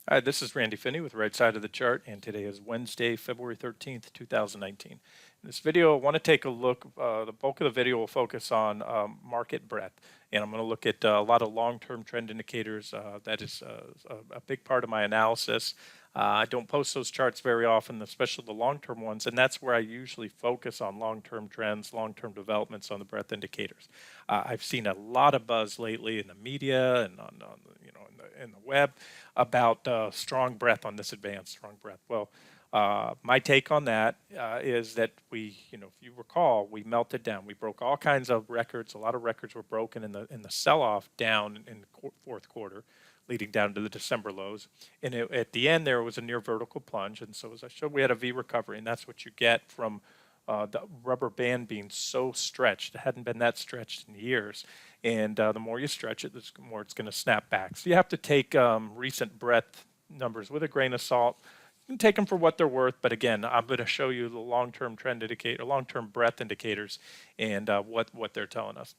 Hi, this is Randy Finney with Right Side of the Chart, and today is Wednesday, February 13th, 2019. In this video, I want to take a look, the bulk of the video will focus on market breadth, and I'm going to look at a lot of long-term trend indicators. That is a big part of my analysis. I don't post those charts very often, especially the long-term ones, and that's where I usually focus on long-term trends, long-term developments on the breadth indicators. I've seen a lot of buzz lately in the media and in the web about strong breadth on this advanced strong breadth. Well, my take on that is that if you recall, we melted down. We broke all kinds of records. A lot of records were broken in the sell-off down in the fourth quarter, leading down to the December lows. And at the end, there was a near vertical plunge. And so as I showed, we had a V recovery, and that's what you get from the rubber band being so stretched. It hadn't been that stretched in years. And the more you stretch it, the more it's going to snap back. So you have to take recent breadth numbers with a grain of salt. You can take them for what they're worth, but again, I'm going to show you the long-term trend indicator, long-term breadth indicators, and what they're telling us.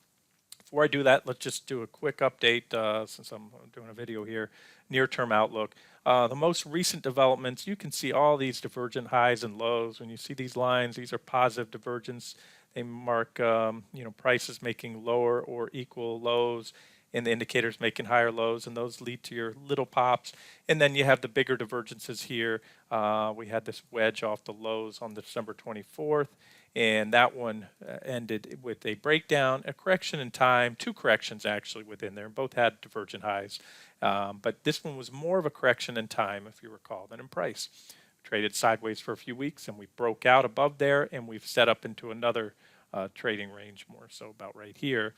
Before I do that, let's just do a quick update since I'm doing a video here. Near-term outlook. The most recent developments, you can see all these divergent highs and lows. When you see these lines, these are positive divergence. They mark prices making lower or equal lows, and the indicators making higher lows, and those lead to your little pops. And then you have the bigger divergences here. We had this wedge off the lows on December 24th. And that one ended with a breakdown, a correction in time, two corrections actually within there. Both had divergent highs. But this one was more of a correction in time, if you recall, than in price. Traded sideways for a few weeks, and we broke out above there, and we've set up into another trading range, more so about right here.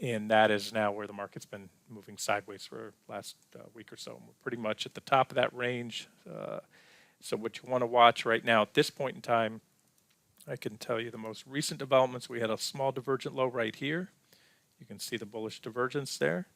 And that is now where the market's been moving sideways for the last week or so. And we're pretty much at the top of that range. So what you want to watch right now at this point in time, I can tell you the most recent developments. We had a small divergent low right here. You can see the bullish divergence there.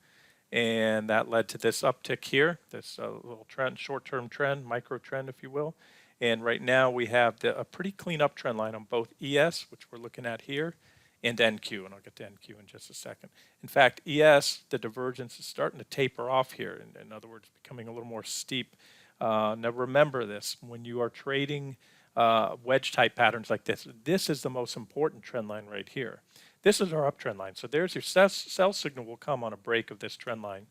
And that led to this uptick here, this little trend, short-term trend, micro trend, if you will. And right now we have a pretty clean up trend line on both ES, which we're looking at here, and NQ, and I'll get to NQ in just a second. In fact, ES, the divergence is starting to taper off here. In other words, becoming a little more steep. Now remember this, when you are trading wedge type patterns like this, this is the most important trend line right here. This is our uptrend line. So there's your sell signal will come on a break of this trend line.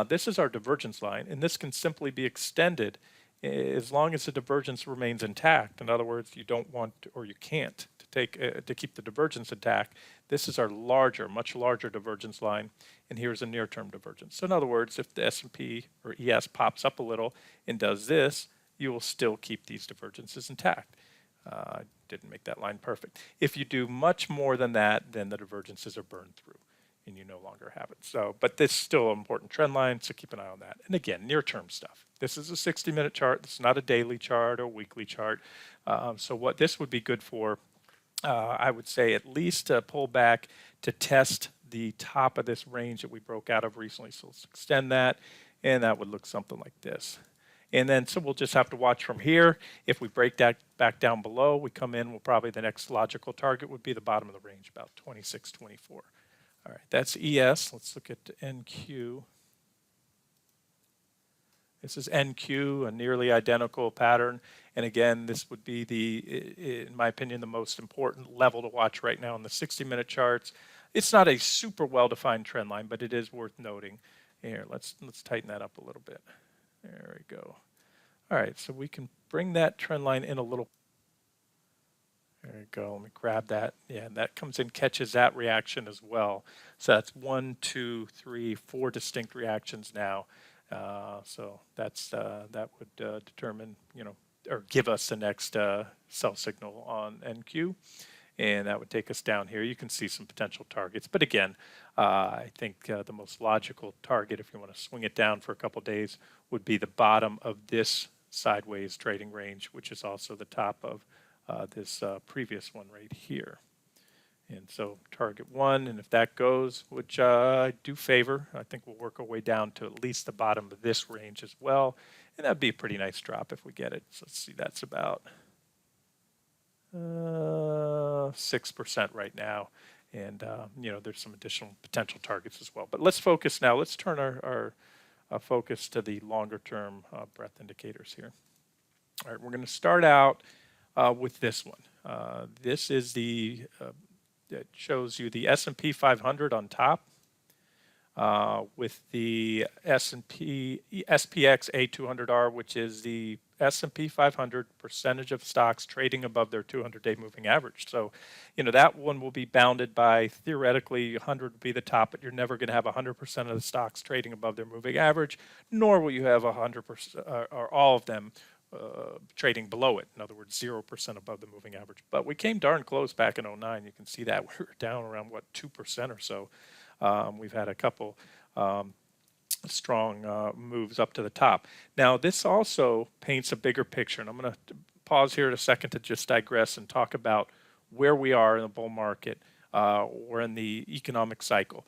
This is our divergence line, and this can simply be extended as long as the divergence remains intact. In other words, you don't want to, or you can't to keep the divergence intact. This is our much larger divergence line, and here's a near-term divergence. So in other words, if the S&P or ES pops up a little and does this, you will still keep these divergences intact. Didn't make that line perfect. If you do much more than that, then the divergences are burned through and you no longer have it. So, but this is still an important trend line, so keep an eye on that. And again, near-term stuff. This is a 60-minute chart. This is not a daily chart or weekly chart. So what this would be good for, I would say at least a pullback to test the top of this range that we broke out of recently. So let's extend that, and that would look something like this. And then, so we'll just have to watch from here. If we break that back down below, we come in, the next logical target would be the bottom of the range, about 26.24. All right, that's ES. Let's look at NQ. This is NQ, a nearly identical pattern. And again, this would be in my opinion, the most important level to watch right now on the 60-minute charts. It's not a super well-defined trend line, but it is worth noting. Here, let's tighten that up a little bit. There we go. All right, so we can bring that trend line in a little. There we go. Let me grab that. Yeah, that comes in, catches that reaction as well. So that's 1, 2, 3, 4 distinct reactions now. So that's that would determine, or give us the next sell signal on NQ. And that would take us down here. You can see some potential targets. But again, I think the most logical target, if you want to swing it down for a couple days, would be the bottom of this sideways trading range, which is also the top of this previous one right here. And so target 1, and if that goes, which I do favor, I think we'll work our way down to at least the bottom of this range as well. And that'd be a pretty nice drop if we get it. So let's see, that's about 6% right now, and there's some additional potential targets as well. But let's focus now. Let's turn our focus to the longer term breadth indicators here. All right, we're going to start out with this one. This is it shows you the S&P 500 on top with the S&P SPX A200R, which is the S&P 500 percentage of stocks trading above their 200-day moving average. So, that one will be bounded by, theoretically, 100 would be the top, but you're never going to have 100% of the stocks trading above their moving average, nor will you have 100% or all of them trading below it. In other words, 0% above the moving average. But we came darn close back in 09. You can see that we were down around, 2% or so. We've had a couple strong moves up to the top. Now, this also paints a bigger picture, and I'm going to pause here in a second to just digress and talk about where we are in the bull market or in the economic cycle.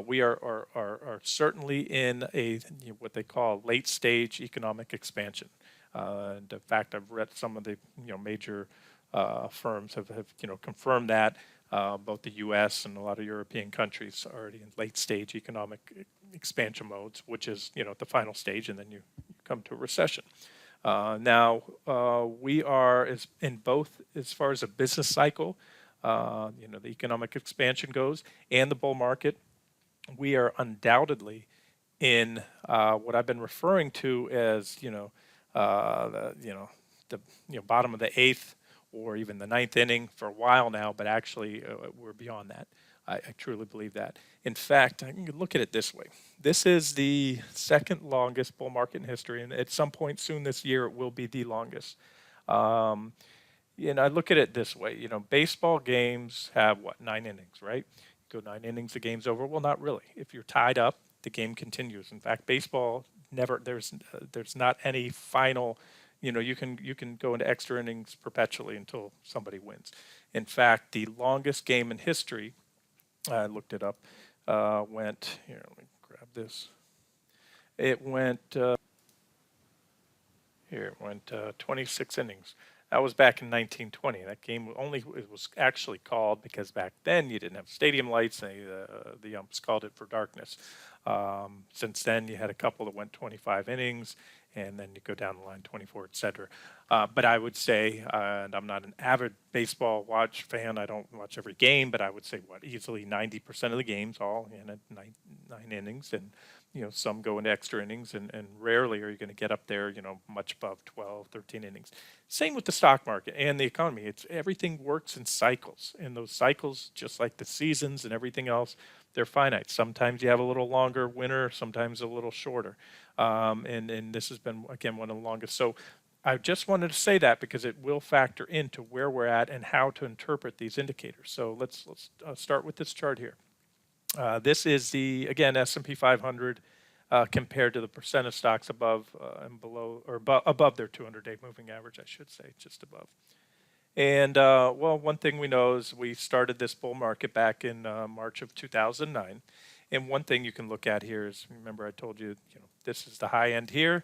We are certainly in what they call late stage economic expansion. And in fact, I've read some of the major firms have confirmed that. Both the U.S. and a lot of European countries are already in late-stage economic expansion modes, which is, the final stage, and then you come to a recession. Now, we are in both as far as a business cycle, the economic expansion goes, and the bull market. We are undoubtedly in what I've been referring to as, the bottom of the eighth or even the ninth inning for a while now, but actually we're beyond that. I truly believe that. In fact, I can look at it this way. This is the second longest bull market in history, and at some point soon this year, it will be the longest. I look at it this way. Baseball games have, 9 innings, right? Go 9 innings, the game's over. Well, not really. If you're tied up, the game continues. In fact, baseball there's not any final. You can go into extra innings perpetually until somebody wins. In fact, the longest game in history, I looked it up, went, here, let me grab this. It went 26 innings. That was back in 1920. That game it was actually called because back then you didn't have stadium lights. The umps called it for darkness. Since then, you had a couple that went 25 innings, and then you go down the line 24, et cetera. But I would say, and I'm not an avid baseball fan, I don't watch every game, but I would say easily 90% of the games all in at 9 innings, and some go into extra innings, and rarely are you going to get up there, much above 12, 13 innings. Same with the stock market and the economy. Everything works in cycles, and those cycles, just like the seasons and everything else, they're finite. Sometimes you have a little longer winter, sometimes a little shorter. And this has been, again, one of the longest. So I just wanted to say that because it will factor into where we're at and how to interpret these indicators. So let's start with this chart here. This is the, again, S&P 500 compared to the percent of stocks above and below, or above their 200-day moving average, I should say, just above. And, one thing we know is we started this bull market back in March of 2009. And one thing you can look at here is, remember I told you, this is the high end here,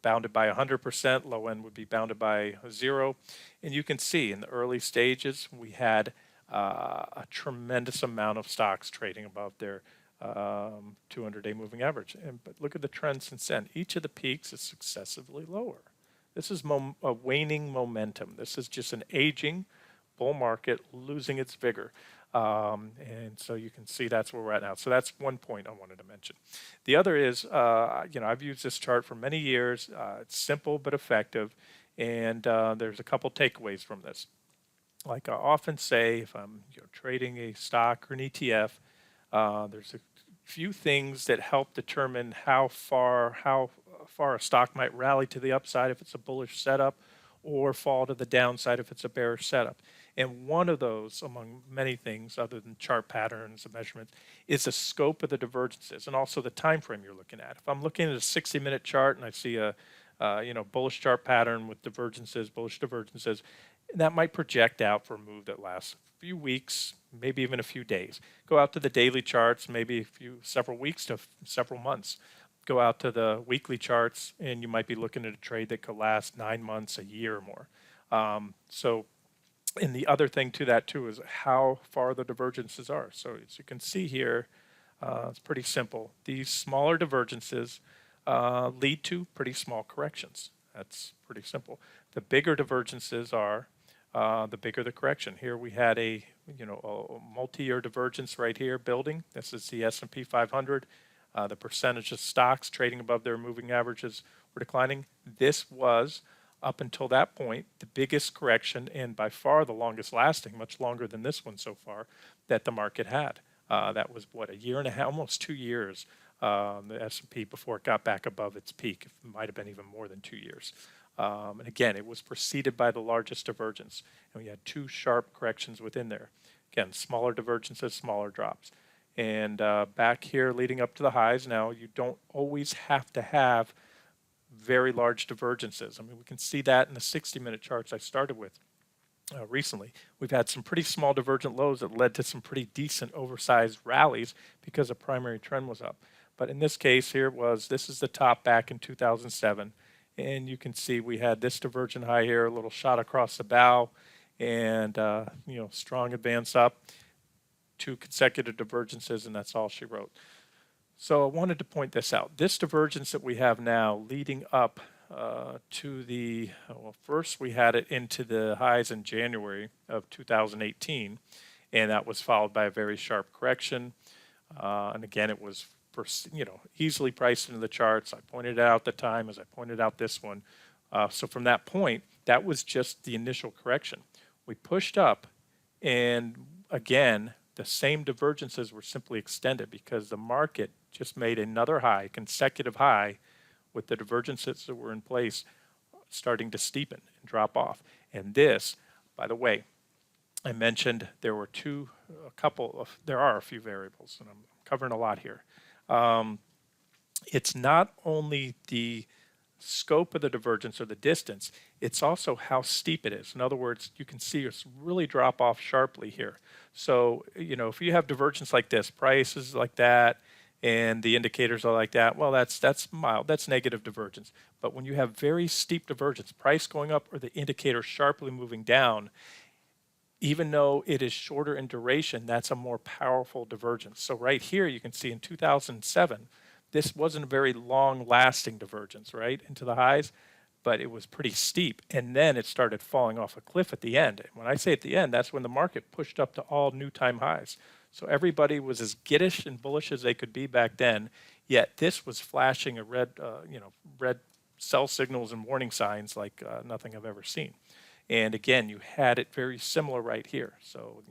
bounded by 100%, low end would be bounded by 0. And you can see in the early stages, we had a tremendous amount of stocks trading above their 200-day moving average. But look at the trend since then. Each of the peaks is successively lower. This is a waning momentum. This is just an aging bull market losing its vigor. And so you can see that's where we're at now. So that's one point I wanted to mention. The other is, I've used this chart for many years. It's simple but effective. And there's a couple takeaways from this. Like I often say, if I'm trading a stock or an ETF, there's a few things that help determine how far a stock might rally to the upside if it's a bullish setup, or fall to the downside if it's a bearish setup. And one of those, among many things other than chart patterns and measurements, is the scope of the divergences and also the time frame you're looking at. If I'm looking at a 60-minute chart and I see a bullish chart pattern with bullish divergences, that might project out for a move that lasts a few weeks, maybe even a few days. Go out to the daily charts, maybe several weeks to several months. Go out to the weekly charts, and you might be looking at a trade that could last 9 months, a year or more. And the other thing to that too is how far the divergences are. So as you can see here, it's pretty simple. These smaller divergences lead to pretty small corrections. That's pretty simple. The bigger divergences are, the bigger the correction. Here we had a multi-year divergence right here building. This is the S&P 500. The percentage of stocks trading above their moving averages were declining. This was, up until that point, the biggest correction and by far the longest lasting, much longer than this one so far, that the market had. That was what, a year and a half, almost 2 years, the S&P before it got back above its peak. It might have been even more than 2 years. And again, it was preceded by the largest divergence. And we had two sharp corrections within there. Again, smaller divergences, smaller drops. And back here leading up to the highs, now you don't always have to have very large divergences. I mean, we can see that in the 60-minute charts I started with recently. We've had some pretty small divergent lows that led to some pretty decent oversized rallies because the primary trend was up. But in this case here this is the top back in 2007. And you can see we had this divergent high here, a little shot across the bow, and strong advance up, two consecutive divergences, and that's all she wrote. So I wanted to point this out. This divergence that we have now leading up to the, first we had it into the highs in January of 2018, and that was followed by a very sharp correction. And again, it was easily priced into the charts. I pointed it out at the time as I pointed out this one. So from that point, that was just the initial correction. We pushed up, and again, the same divergences were simply extended because the market just made another high, consecutive high, with the divergences that were in place starting to steepen and drop off. And this, by the way, I mentioned there are a few variables, and I'm covering a lot here. It's not only the scope of the divergence or the distance, it's also how steep it is. In other words, you can see it's really drop off sharply here. So, if you have divergence like this, prices like that, and the indicators are like that, well, that's mild, that's negative divergence. But when you have very steep divergence, price going up or the indicator sharply moving down, even though it is shorter in duration, that's a more powerful divergence. So right here, you can see in 2007, this wasn't a very long-lasting divergence, right, into the highs, but it was pretty steep. And then it started falling off a cliff at the end. And when I say at the end, that's when the market pushed up to all new time highs. So everybody was as giddish and bullish as they could be back then, yet this was flashing a red sell signals and warning signs like nothing I've ever seen. And again, you had it very similar right here. So,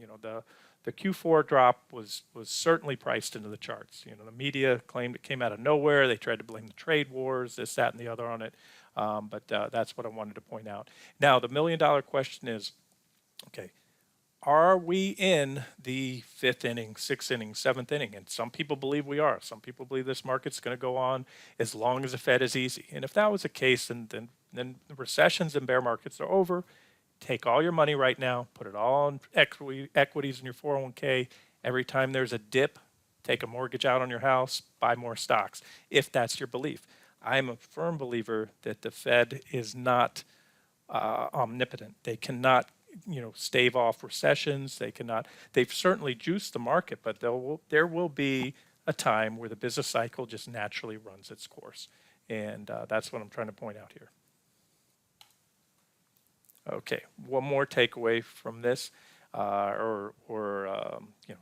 the Q4 drop was certainly priced into the charts. The media claimed it came out of nowhere. They tried to blame the trade wars, this, that, and the other on it. But that's what I wanted to point out. Now, the million-dollar question is, okay, are we in the fifth inning, sixth inning, seventh inning? And some people believe we are. Some people believe this market's going to go on as long as the Fed is easy. And if that was the case, then the recessions and bear markets are over. Take all your money right now, put it all in equities in your 401k. Every time there's a dip, take a mortgage out on your house, buy more stocks, if that's your belief. I'm a firm believer that the Fed is not omnipotent. They cannot stave off recessions. They've certainly juiced the market, but there will be a time where the business cycle just naturally runs its course. And that's what I'm trying to point out here. Okay, one more takeaway from this,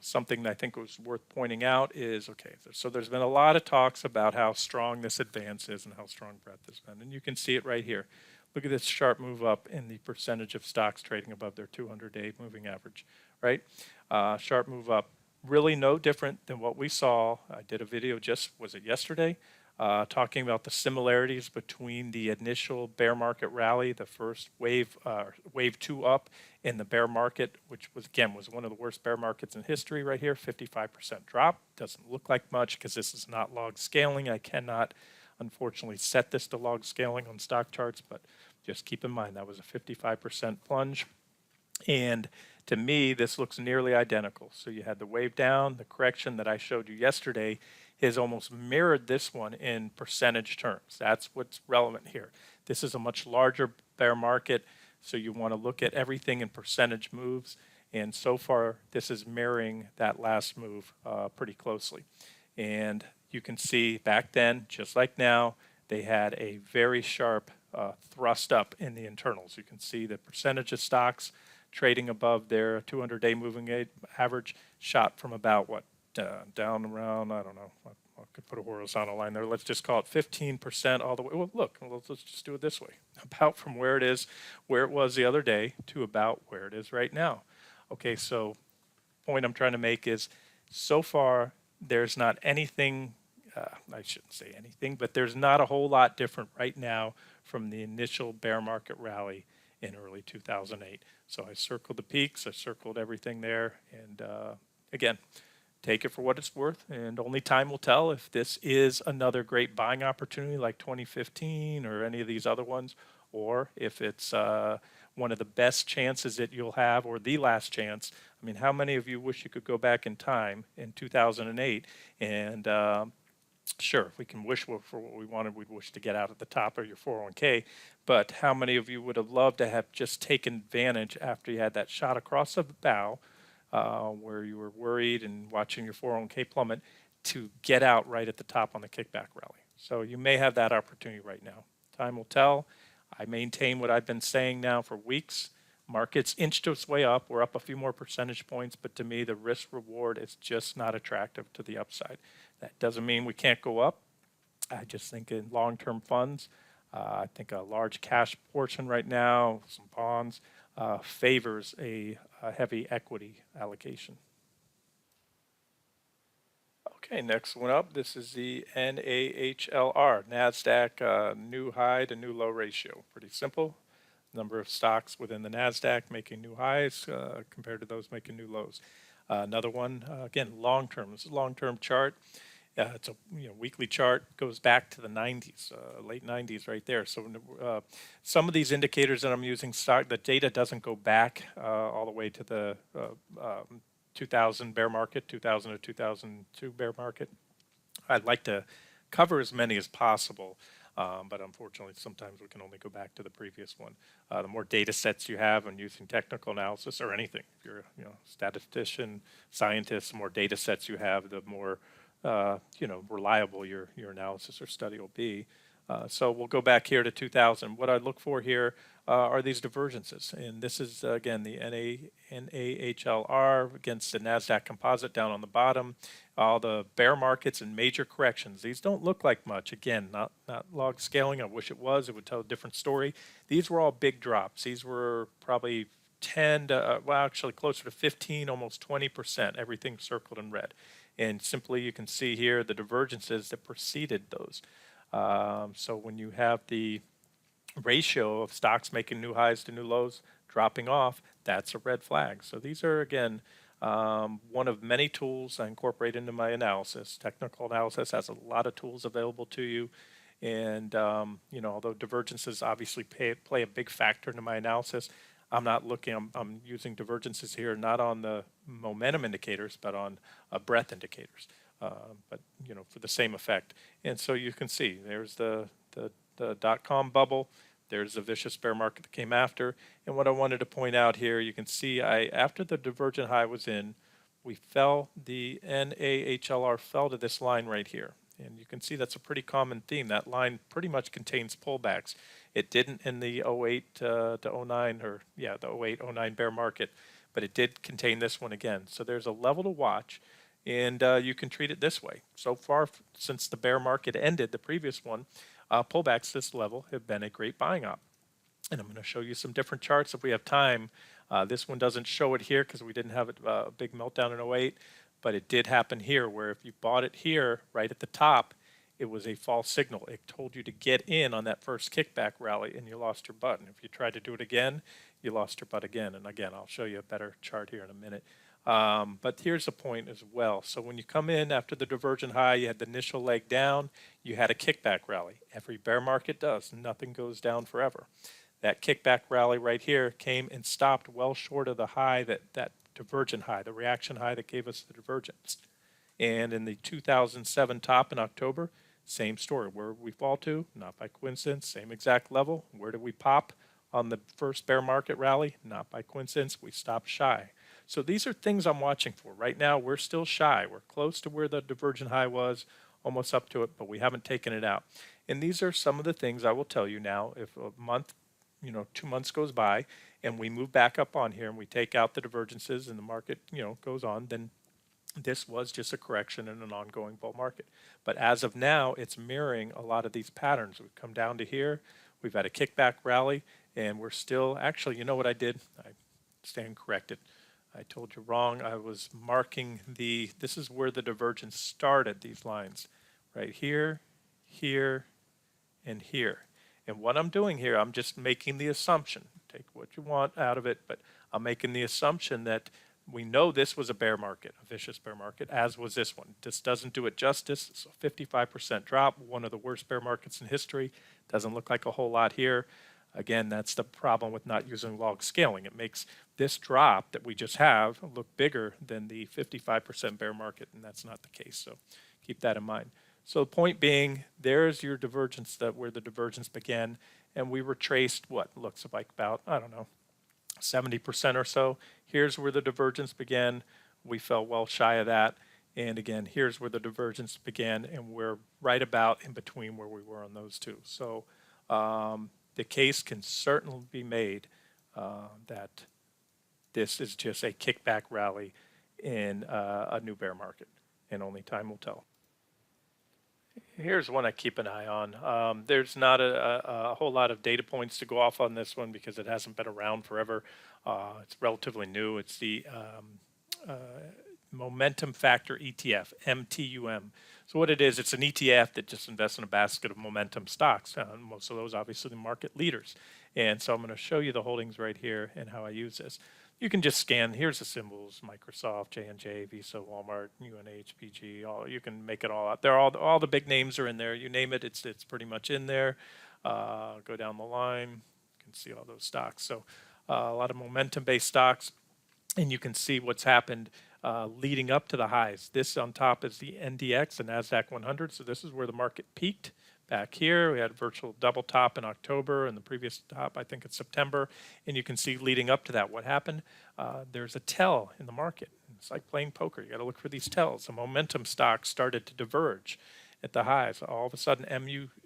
something that I think was worth pointing out is, okay, so there's been a lot of talks about how strong this advance is and how strong breadth has been, and you can see it right here. Look at this sharp move up in the percentage of stocks trading above their 200-day moving average, right? Sharp move up, really no different than what we saw. I did a video was it yesterday? Talking about the similarities between the initial bear market rally, the first wave 2 up in the bear market, which was one of the worst bear markets in history right here, 55% drop. Doesn't look like much because this is not log scaling. I cannot, unfortunately, set this to log scaling on stock charts, but just keep in mind that was a 55% plunge. And to me, this looks nearly identical. So you had the wave down, the correction that I showed you yesterday is almost mirrored this one in percentage terms. That's what's relevant here. This is a much larger bear market, so you want to look at everything in percentage moves. And so far, this is mirroring that last move pretty closely. And you can see back then, just like now, they had a very sharp thrust up in the internals. You can see the percentage of stocks trading above their 200-day moving average shot from about down around, I don't know, I could put a horizontal line there. Let's just call it 15% all the way. Well, look, let's just do it this way. About from where it was the other day to about where it is right now. Okay, so point I'm trying to make is so far there's not anything, I shouldn't say anything, but there's not a whole lot different right now from the initial bear market rally in early 2008. So I circled the peaks, I circled everything there, and again, take it for what it's worth, and only time will tell if this is another great buying opportunity like 2015 or any of these other ones, or if it's one of the best chances that you'll have, or the last chance. I mean, how many of you wish you could go back in time in 2008 and sure, if we can wish for what we wanted, we'd wish to get out at the top of your 401k. But how many of you would have loved to have just taken advantage after you had that shot across the bow, where you were worried and watching your 401k plummet, to get out right at the top on the kickback rally? So you may have that opportunity right now. Time will tell. I maintain what I've been saying now for weeks. Markets inched its way up. We're up a few more percentage points, but to me, the risk reward is just not attractive to the upside. That doesn't mean we can't go up. I just think in long-term funds, I think a large cash portion right now, some bonds, favors a heavy equity allocation. Okay, next one up. This is the NAHLR, Nasdaq new high to new low ratio. Pretty simple. Number of stocks within the Nasdaq making new highs compared to those making new lows. Another one, again, long-term. This is a long-term chart. It's a weekly chart, goes back to the 90s, late 90s right there. So some of these indicators that I'm using, the data doesn't go back all the way to the 2000 bear market, 2000 to 2002 bear market. I'd like to cover as many as possible, but unfortunately sometimes we can only go back to the previous one. The more data sets you have when using technical analysis or anything, if you're a statistician, scientist, the more data sets you have, the more reliable your analysis or study will be. So we'll go back here to 2000. What I look for here are these divergences. And this is, again, the NAHLR against the Nasdaq Composite down on the bottom. All the bear markets and major corrections. These don't look like much. Again, not log scaling. I wish it was. It would tell a different story. These were all big drops. These were probably 10 to, actually closer to 15, almost 20%, everything circled in red. And simply you can see here the divergences that preceded those. So when you have the ratio of stocks making new highs to new lows dropping off, that's a red flag. So these are, again, one of many tools I incorporate into my analysis. Technical analysis has a lot of tools available to you. And, although divergences obviously play a big factor into my analysis, I'm using divergences here not on the momentum indicators, but on breadth indicators, but for the same effect. And so you can see there's the dot-com bubble, there's the vicious bear market that came after. And what I wanted to point out here, you can see after the divergent high was in, the NAHLR fell to this line right here. And you can see that's a pretty common theme. That line pretty much contains pullbacks. It didn't in the 08 to 09, the 08-09 bear market, but it did contain this one again. So there's a level to watch, and you can treat it this way. So far, since the bear market ended, the previous one, pullbacks this level have been a great buying op. And I'm going to show you some different charts if we have time. This one doesn't show it here because we didn't have a big meltdown in 08. But it did happen here, where if you bought it here right at the top, it was a false signal. It told you to get in on that first kickback rally, and you lost your butt. And if you tried to do it again, you lost your butt again. And again, I'll show you a better chart here in a minute. But here's the point as well. So when you come in after the divergent high, you had the initial leg down, you had a kickback rally. Every bear market does. Nothing goes down forever. That kickback rally right here came and stopped well short of the high, that divergent high, the reaction high that gave us the divergence. And in the 2007 top in October, same story. Where we fall to, not by coincidence, same exact level. Where did we pop on the first bear market rally? Not by coincidence, we stopped shy. So these are things I'm watching for. Right now, we're still shy. We're close to where the divergent high was, almost up to it, but we haven't taken it out. And these are some of the things I will tell you now. If a month, 2 months goes by and we move back up on here and we take out the divergences and the market, goes on, then this was just a correction in an ongoing bull market. But as of now, it's mirroring a lot of these patterns. We've come down to here, we've had a kickback rally, and we're still, actually, you know what I did? I stand corrected. I told you wrong. I was marking this is where the divergence started, these lines, right here, here, and here. And what I'm doing here, I'm just making the assumption, take what you want out of it, but I'm making the assumption that we know this was a bear market, a vicious bear market, as was this one. This doesn't do it justice. It's a 55% drop, one of the worst bear markets in history. Doesn't look like a whole lot here. Again, that's the problem with not using log scaling. It makes this drop that we just have look bigger than the 55% bear market, and that's not the case. So keep that in mind. So the point being, there's your divergence, where the divergence began, and we retraced what looks like about, I don't know, 70% or so. Here's where the divergence began. We fell well shy of that. And again, here's where the divergence began, and we're right about in between where we were on those two. So the case can certainly be made that this is just a kickback rally in a new bear market, and only time will tell. Here's one I keep an eye on. There's not a whole lot of data points to go off on this one because it hasn't been around forever. It's relatively new. It's the Momentum Factor ETF, MTUM. So what it is, it's an ETF that just invests in a basket of momentum stocks. Most of those obviously the market leaders. And so I'm going to show you the holdings right here and how I use this. You can just scan, here's the symbols, Microsoft, J&J, Visa, Walmart, UNH, PG, you can make it all out. All the big names are in there. You name it, it's pretty much in there. Go down the line, you can see all those stocks. So a lot of momentum-based stocks, and you can see what's happened leading up to the highs. This on top is the NDX, the Nasdaq 100. So this is where the market peaked. Back here, we had a virtual double top in October, and the previous top, I think it's September. And you can see leading up to that, what happened? There's a tell in the market. It's like playing poker. You got to look for these tells. The momentum stocks started to diverge at the highs. All of a sudden,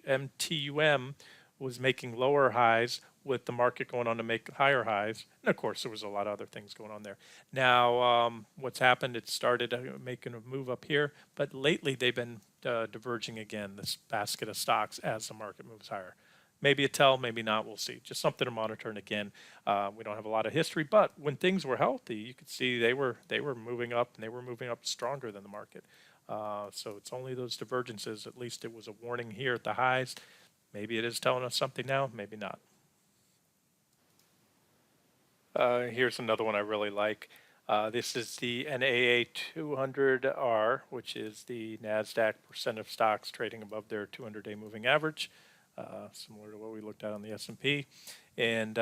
MTUM was making lower highs with the market going on to make higher highs. And of course, there was a lot of other things going on there. Now, what's happened, it started making a move up here, but lately they've been diverging again, this basket of stocks, as the market moves higher. Maybe a tell, maybe not, we'll see. Just something to monitor. And again, we don't have a lot of history, but when things were healthy, you could see they were moving up, and they were moving up stronger than the market. So it's only those divergences. At least it was a warning here at the highs. Maybe it is telling us something now, maybe not. Here's another one I really like. This is the NAA 200R, which is the Nasdaq percent of stocks trading above their 200-day moving average, similar to what we looked at on the S&P. And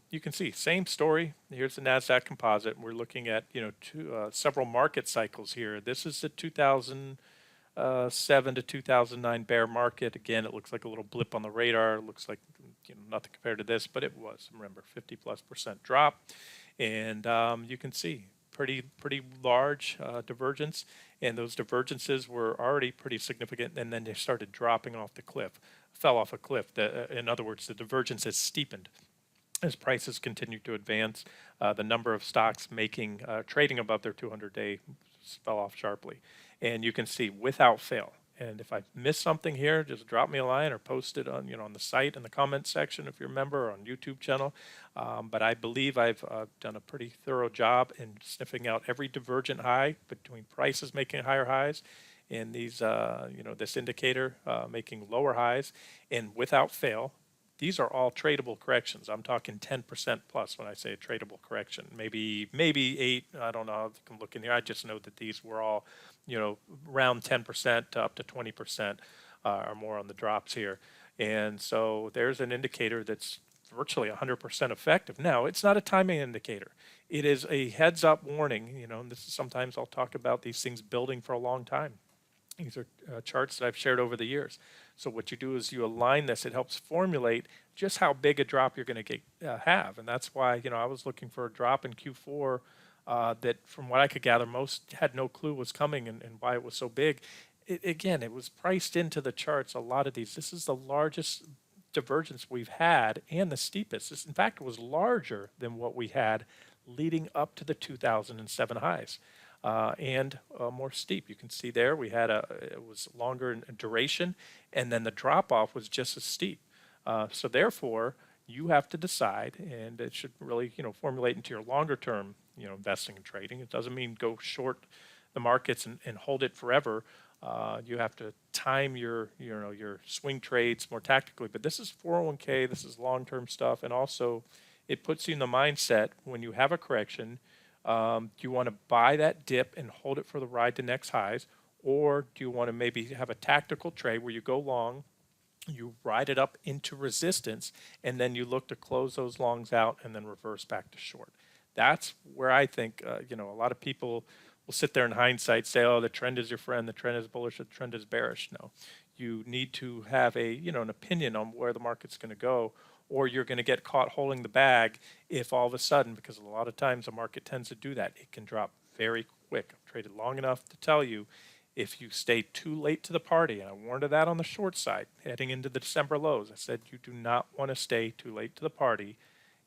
you can see, same story. Here's the Nasdaq Composite. We're looking at several market cycles here. This is the 2007 to 2009 bear market. Again, it looks like a little blip on the radar. It looks like nothing compared to this, but it was, remember, 50+% drop. And you can see pretty large divergence, and those divergences were already pretty significant, and then they started dropping off the cliff, fell off a cliff. In other words, the divergence has steepened as prices continue to advance. The number of stocks trading above their 200-day fell off sharply, and you can see without fail. And if I miss something here, just drop me a line or post it on on the site in the comment section if you're a member, or on YouTube channel. But I believe I've done a pretty thorough job in sniffing out every divergent high between prices making higher highs and these this indicator making lower highs, and without fail. These are all tradable corrections. I'm talking 10% plus when I say a tradable correction. Maybe 8. I don't know. You can look in here. I just know that these were all, around 10% to up to 20% or more on the drops here. And so there's an indicator that's virtually 100% effective. Now, it's not a timing indicator. It is a heads-up warning. And this is sometimes I'll talk about these things building for a long time. These are charts that I've shared over the years. So what you do is you align this. It helps formulate just how big a drop you're going to have. And that's why, I was looking for a drop in Q4 that, from what I could gather, most had no clue was coming and why it was so big. again, it was priced into the charts. A lot of these. This is the largest divergence we've had and the steepest. This, in fact, was larger than what we had leading up to the 2007 highs. And more steep. You can see there we had it was longer in duration, and then the drop off was just as steep. So therefore, you have to decide, and it should really formulate into your longer term investing and trading. It doesn't mean go short the markets and hold it forever. You have to time your swing trades more tactically. But this is 401k. This is long term stuff, and also it puts you in the mindset when you have a correction. Do you want to buy that dip and hold it for the ride to next highs, or do you want to maybe have a tactical trade where you go long, you ride it up into resistance, and then you look to close those longs out and then reverse back to short? That's where I think a lot of people will sit there in hindsight say, "Oh, the trend is your friend. The trend is bullish. The trend is bearish." No, you need to have an opinion on where the market's going to go, or you're going to get caught holding the bag if all of a sudden, because a lot of times the market tends to do that, it can drop very quick. I've traded long enough to tell you, if you stay too late to the party, and I warned of that on the short side heading into the December lows, I said you do not want to stay too late to the party.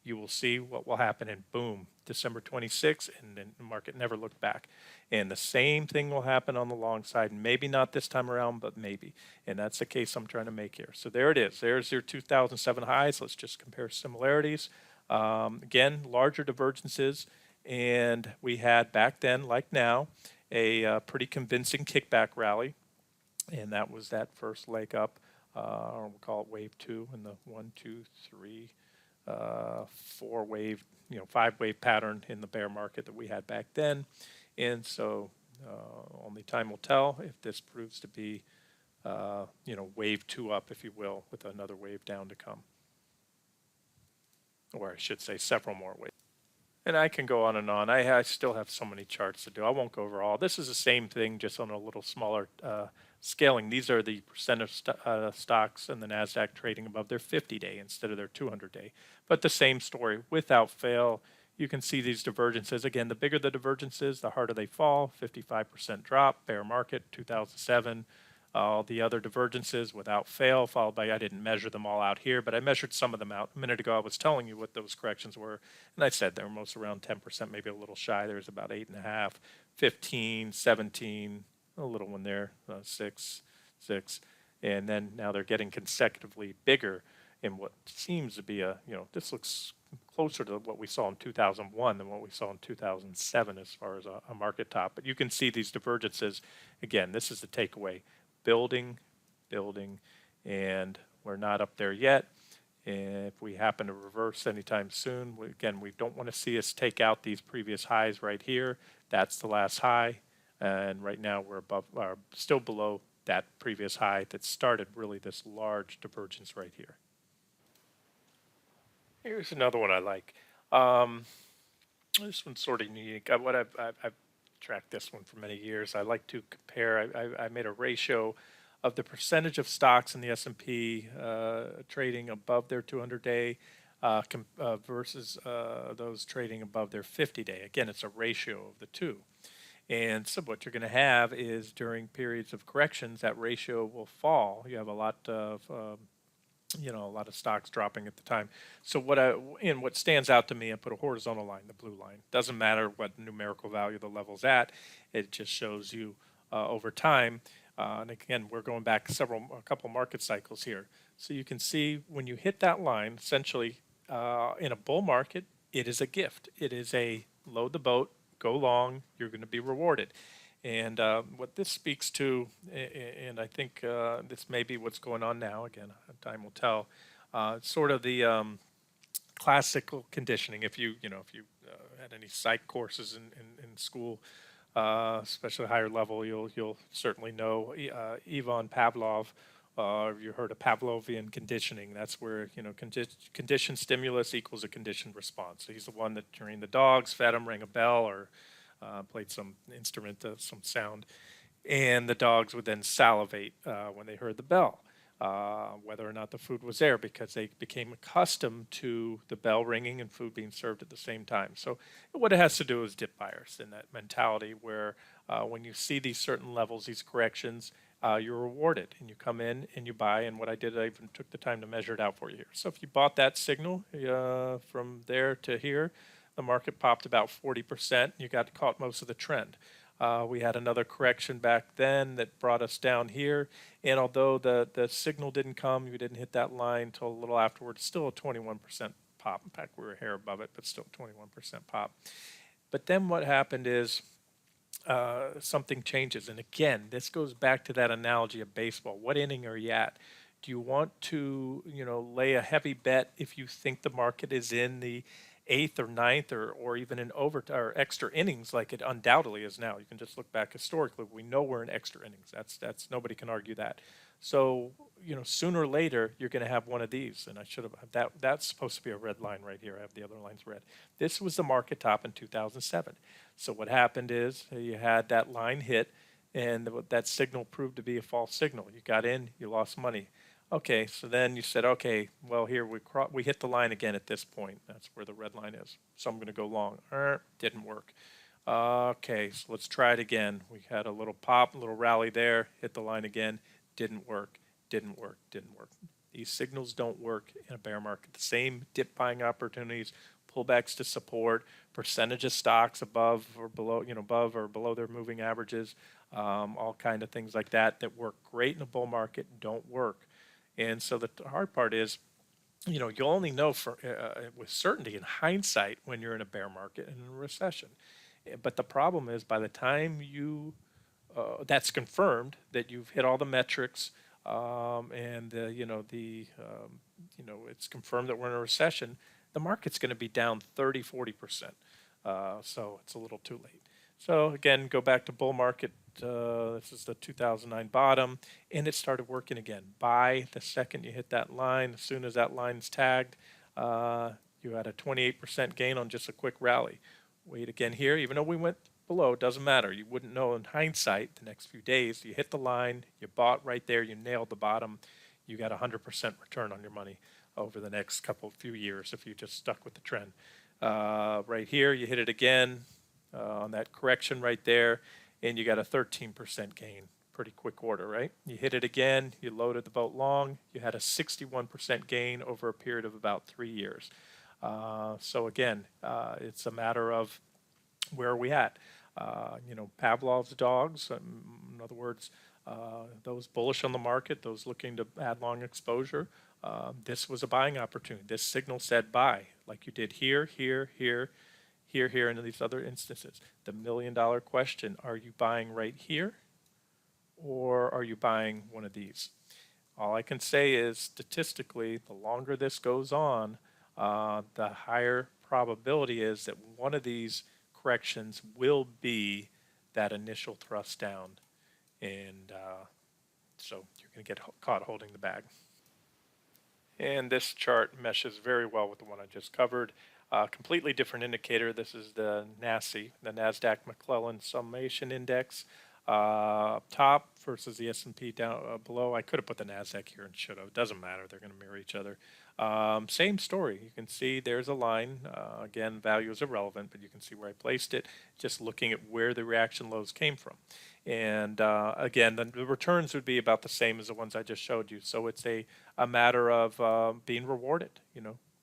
You will see what will happen, and boom, December 26th, and then the market never looked back. And the same thing will happen on the long side. Maybe not this time around, but maybe. And that's the case I'm trying to make here. So there it is. There's your 2007 highs. Let's just compare similarities. Again, larger divergences. And we had back then, like now, a pretty convincing kickback rally. And that was that first leg up. We'll call it wave 2 in the 1, 2, 3, 4 wave, 5 wave pattern in the bear market that we had back then. And so only time will tell if this proves to be, wave 2 up, if you will, with another wave down to come. Or I should say several more waves. And I can go on and on. I still have so many charts to do. I won't go over all. This is the same thing, just on a little smaller scaling. These are the percent of stocks in the Nasdaq trading above their 50-day instead of their 200-day. But the same story. Without fail, you can see these divergences. Again, the bigger the divergences, the harder they fall. 55% drop, bear market, 2007. All the other divergences without fail, followed by, I didn't measure them all out here, but I measured some of them out. A minute ago, I was telling you what those corrections were, and I said they were most around 10%, maybe a little shy. There's about 8.5, 15, 17, a little one there, 6, and then now they're getting consecutively bigger in what seems to be this looks closer to what we saw in 2001 than what we saw in 2007 as far as a market top. But you can see these divergences. Again, this is the takeaway. Building, and we're not up there yet. And if we happen to reverse anytime soon, we don't want to see us take out these previous highs right here. That's the last high, and right now we're still below that previous high that started really this large divergence right here. Here's another one I like. This one's sort of unique. I've tracked this one for many years. I like to compare. I made a ratio of the percentage of stocks in the S&P trading above their 200-day versus those trading above their 50-day. Again, it's a ratio of the two. And so what you're going to have is during periods of corrections, that ratio will fall. You have a lot of a lot of stocks dropping at the time. So what stands out to me, I put a horizontal line, the blue line. Doesn't matter what numerical value the level's at. It just shows you over time. And again, we're going back a couple market cycles here. So you can see when you hit that line, essentially in a bull market, it is a gift. It is a load the boat, go long, you're going to be rewarded. And what this speaks to, and I think this may be what's going on now, again, time will tell, sort of the classical conditioning. If you had any psych courses in school, especially higher level, you'll certainly know Ivan Pavlov. You heard of Pavlovian conditioning. That's where conditioned stimulus equals a conditioned response. So he's the one that trained the dogs, fed them, rang a bell, or played some instrument, some sound, and the dogs would then salivate when they heard the bell, whether or not the food was there, because they became accustomed to the bell ringing and food being served at the same time. So what it has to do is dip buyers in that mentality where when you see these certain levels, these corrections, you're rewarded, and you come in and you buy. And what I did, I even took the time to measure it out for you here. So if you bought that signal from there to here, the market popped about 40%. You got caught most of the trend. We had another correction back then that brought us down here. And although the signal didn't come, you didn't hit that line until a little afterwards, still a 21% pop. In fact, we were a hair above it, but still 21% pop. But then what happened is something changes. And again, this goes back to that analogy of baseball. What inning are you at? Do you want to, lay a heavy bet if you think the market is in the eighth or ninth or even in or extra innings like it undoubtedly is now? You can just look back historically. We know we're in extra innings. That's nobody can argue that. So, sooner or later you're going to have one of these. And I should have that's supposed to be a red line right here. I have the other lines red. This was the market top in 2007. So what happened is you had that line hit, and that signal proved to be a false signal. You got in, you lost money. Okay, so then you said, okay, well, here we hit the line again at this point. That's where the red line is. So I'm going to go long. Didn't work. Okay, so let's try it again. We had a little pop, a little rally there, hit the line again. Didn't work, didn't work, didn't work. These signals don't work in a bear market. The same dip buying opportunities, pullbacks to support, percentage of stocks above or below their moving averages, all kind of things like that work great in a bull market don't work. And so the hard part is, you'll only know with certainty in hindsight when you're in a bear market and in a recession. But the problem is by the time that's confirmed that you've hit all the metrics, and it's confirmed that we're in a recession, the market's going to be down 30-40%. So it's a little too late. So again, go back to bull market. This is the 2009 bottom, and it started working again. Buy the second you hit that line. As soon as that line's tagged, you had a 28% gain on just a quick rally. Wait again here, even though we went below, doesn't matter. You wouldn't know in hindsight the next few days. You hit the line, you bought right there, you nailed the bottom. You got 100% return on your money over the next few years if you just stuck with the trend. Right here, you hit it again on that correction right there, and you got a 13% gain. Pretty quick order, right? You hit it again, you loaded the boat long, you had a 61% gain over a period of about 3 years. So again, it's a matter of where are we at? Pavlov's dogs, in other words, those bullish on the market, those looking to add long exposure, this was a buying opportunity. This signal said buy, like you did here, here, here, here, here, and in these other instances. The $1,000,000 question, are you buying right here, or are you buying one of these? All I can say is, statistically, the longer this goes on, the higher probability is that one of these corrections will be that initial thrust down, and so you're going to get caught holding the bag. And this chart meshes very well with the one I just covered. Completely different indicator. This is the NASI, the Nasdaq Mcclellan Summation Index, top versus the S&P down below. I could have put the Nasdaq here and should have. It doesn't matter. They're going to mirror each other. Same story. You can see there's a line. Again, value is irrelevant, but you can see where I placed it, just looking at where the reaction lows came from. And again, the returns would be about the same as the ones I just showed you. So it's a matter of being rewarded.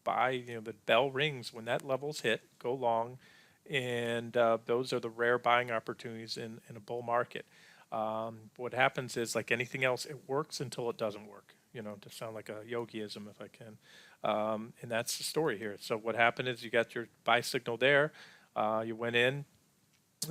Buy, the bell rings when that level's hit, go long, and those are the rare buying opportunities in a bull market. What happens is, like anything else, it works until it doesn't work. To sound like a yogiism if I can. And that's the story here. So what happened is you got your buy signal there. You went in,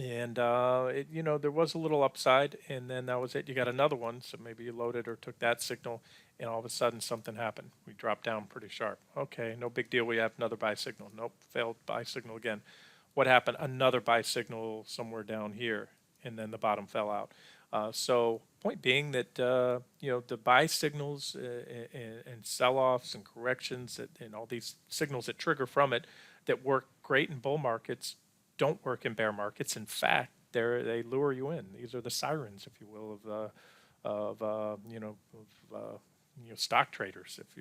and there was a little upside, and then that was it. You got another one, so maybe you loaded or took that signal, and all of a sudden something happened. We dropped down pretty sharp. Okay, no big deal. We have another buy signal. Nope, failed buy signal again. What happened? Another buy signal somewhere down here, and then the bottom fell out. So point being that the buy signals and sell-offs and corrections and all these signals that trigger from it that work great in bull markets don't work in bear markets. In fact, they lure you in. These are the sirens, if you will, of stock traders. If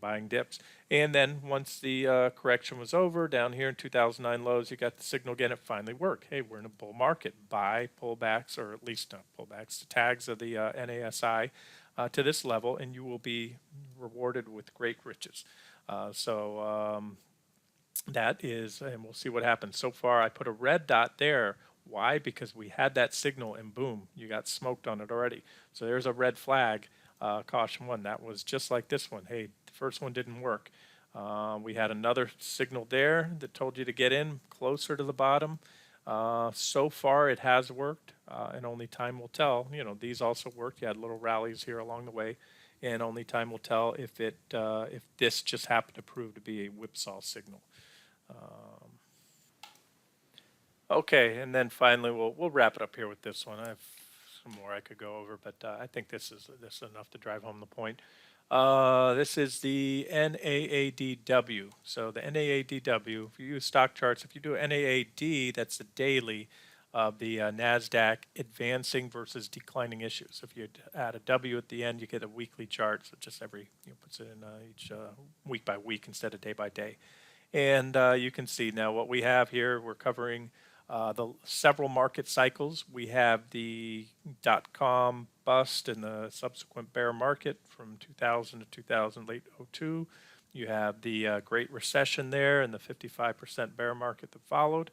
buying dips. And then once the correction was over, down here in 2009 lows, you got the signal again. It finally worked. Hey, we're in a bull market. Buy pullbacks, or at least not pullbacks, the tags of the NASI to this level, and you will be rewarded with great riches. That is, and we'll see what happens. So far, I put a red dot there. Why? Because we had that signal, and boom, you got smoked on it already. So there's a red flag, caution one. That was just like this one. Hey, the first one didn't work. We had another signal there that told you to get in closer to the bottom. So far, it has worked, and only time will tell. These also worked. You had little rallies here along the way, and only time will tell if this just happened to prove to be a whipsaw signal. Okay, and then finally we'll wrap it up here with this one. I have some more I could go over, but I think this is enough to drive home the point. This is the NAADW. So the NAADW, if you use stock charts, if you do NAAD, that's the daily of the Nasdaq advancing versus declining issues. If you add a W at the end, you get a weekly chart. So just every puts it in each week by week instead of day by day. And you can see now what we have here. We're covering the several market cycles. We have the .com bust and the subsequent bear market from 2000 to 2000, late 02. You have the Great Recession there and the 55% bear market that followed.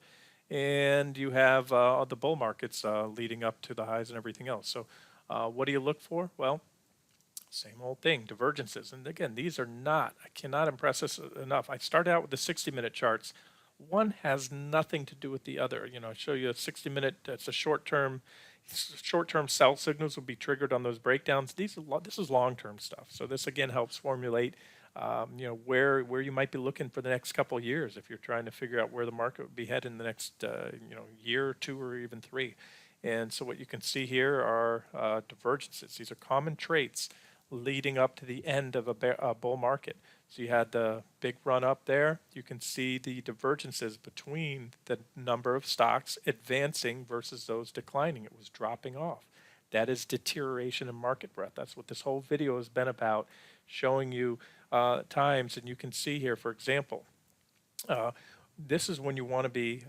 And you have the bull markets leading up to the highs and everything else. So what do you look for? Well, same old thing, divergences. And again, these are not, I cannot impress us enough. I started out with the 60-minute charts. One has nothing to do with the other. I show you a 60-minute, it's a short-term sell signals will be triggered on those breakdowns. This is long-term stuff. So this again helps formulate, where you might be looking for the next couple of years if you're trying to figure out where the market would be headed in the next, year or two or even three. And so what you can see here are divergences. These are common traits leading up to the end of a bull market. So you had the big run up there. You can see the divergences between the number of stocks advancing versus those declining. It was dropping off. That is deterioration in market breadth. That's what this whole video has been about, showing you times. And you can see here, for example, this is when you want to be,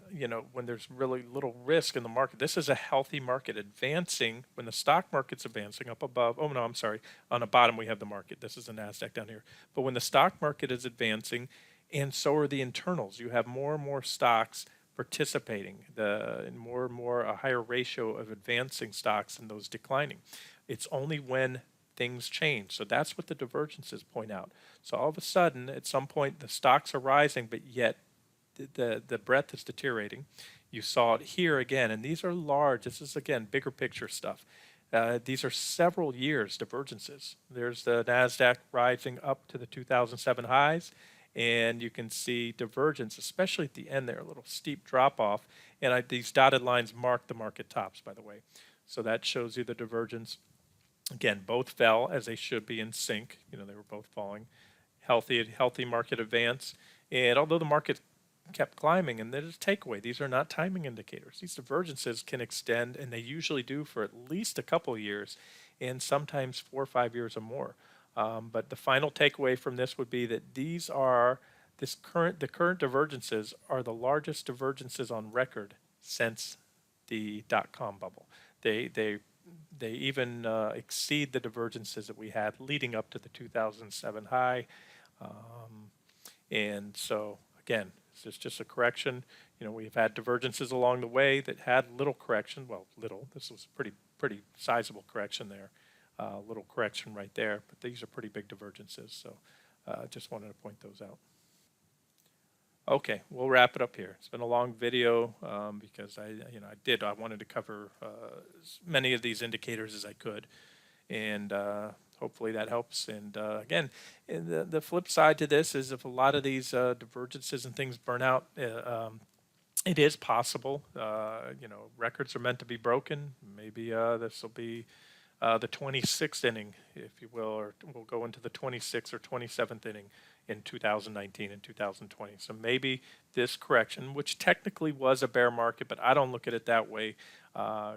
when there's really little risk in the market. This is a healthy market advancing when the stock market's advancing up above. Oh, no, I'm sorry. On the bottom, we have the market. This is the Nasdaq down here. But when the stock market is advancing, and so are the internals, you have more and more stocks participating, and more a higher ratio of advancing stocks than those declining. It's only when things change. So that's what the divergences point out. So all of a sudden, at some point, the stocks are rising, but yet the breadth is deteriorating. You saw it here again, and these are large. This is, again, bigger picture stuff. These are several years divergences. There's the Nasdaq rising up to the 2007 highs, and you can see divergence, especially at the end there, a little steep drop off. And these dotted lines mark the market tops, by the way. So that shows you the divergence. Again, both fell as they should be in sync. They were both falling. Healthy market advance. And although the market kept climbing, and there's a takeaway. These are not timing indicators. These divergences can extend, and they usually do for at least a couple of years, and sometimes 4 or 5 years or more. But the final takeaway from this would be that the current divergences are the largest divergences on record since the .com bubble. They even exceed the divergences that we had leading up to the 2007 high, and so again. It's just a correction. We've had divergences along the way that had little correction. Well, little. This was a pretty sizable correction there. Little correction right there. But these are pretty big divergences. So just wanted to point those out. Okay, we'll wrap it up here. It's been a long video because I wanted to cover as many of these indicators as I could, and hopefully that helps. And again, the flip side to this is if a lot of these divergences and things burn out, it is possible. Records are meant to be broken. Maybe this will be the 26th inning, if you will, or we'll go into the 26th or 27th inning in 2019 and 2020. So maybe this correction, which technically was a bear market, but I don't look at it that way. I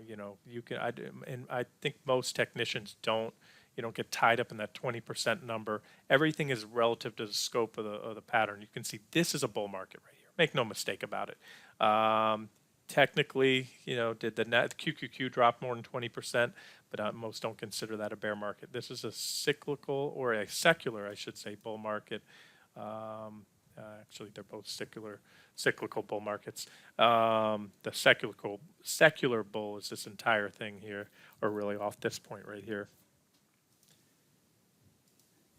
think most technicians don't. You don't get tied up in that 20% number. Everything is relative to the scope of the pattern. You can see this is a bull market right here. Make no mistake about it. Technically, did the QQQ drop more than 20%? But most don't consider that a bear market. This is a cyclical, or a secular, I should say, bull market. Actually, they're both cyclical bull markets. The secular bull is this entire thing here, or really off this point right here.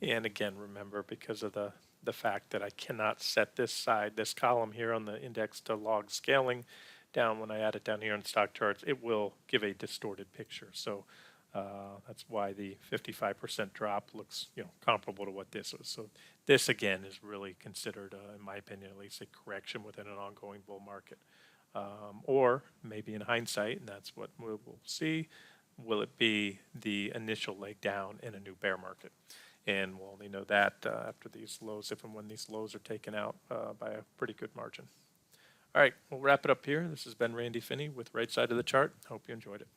And again, remember, because of the fact that I cannot set this column here on the index to log scaling down when I add it down here in stock charts, it will give a distorted picture. So that's why the 55% drop looks comparable to what this was. So this again is really considered, in my opinion at least, a correction within an ongoing bull market. Or maybe in hindsight, and that's what we'll see, will it be the initial leg down in a new bear market? And we'll only know that after these lows, if and when these lows are taken out by a pretty good margin. All right, we'll wrap it up here. This has been Randy Finney with Right Side of the Chart. Hope you enjoyed it.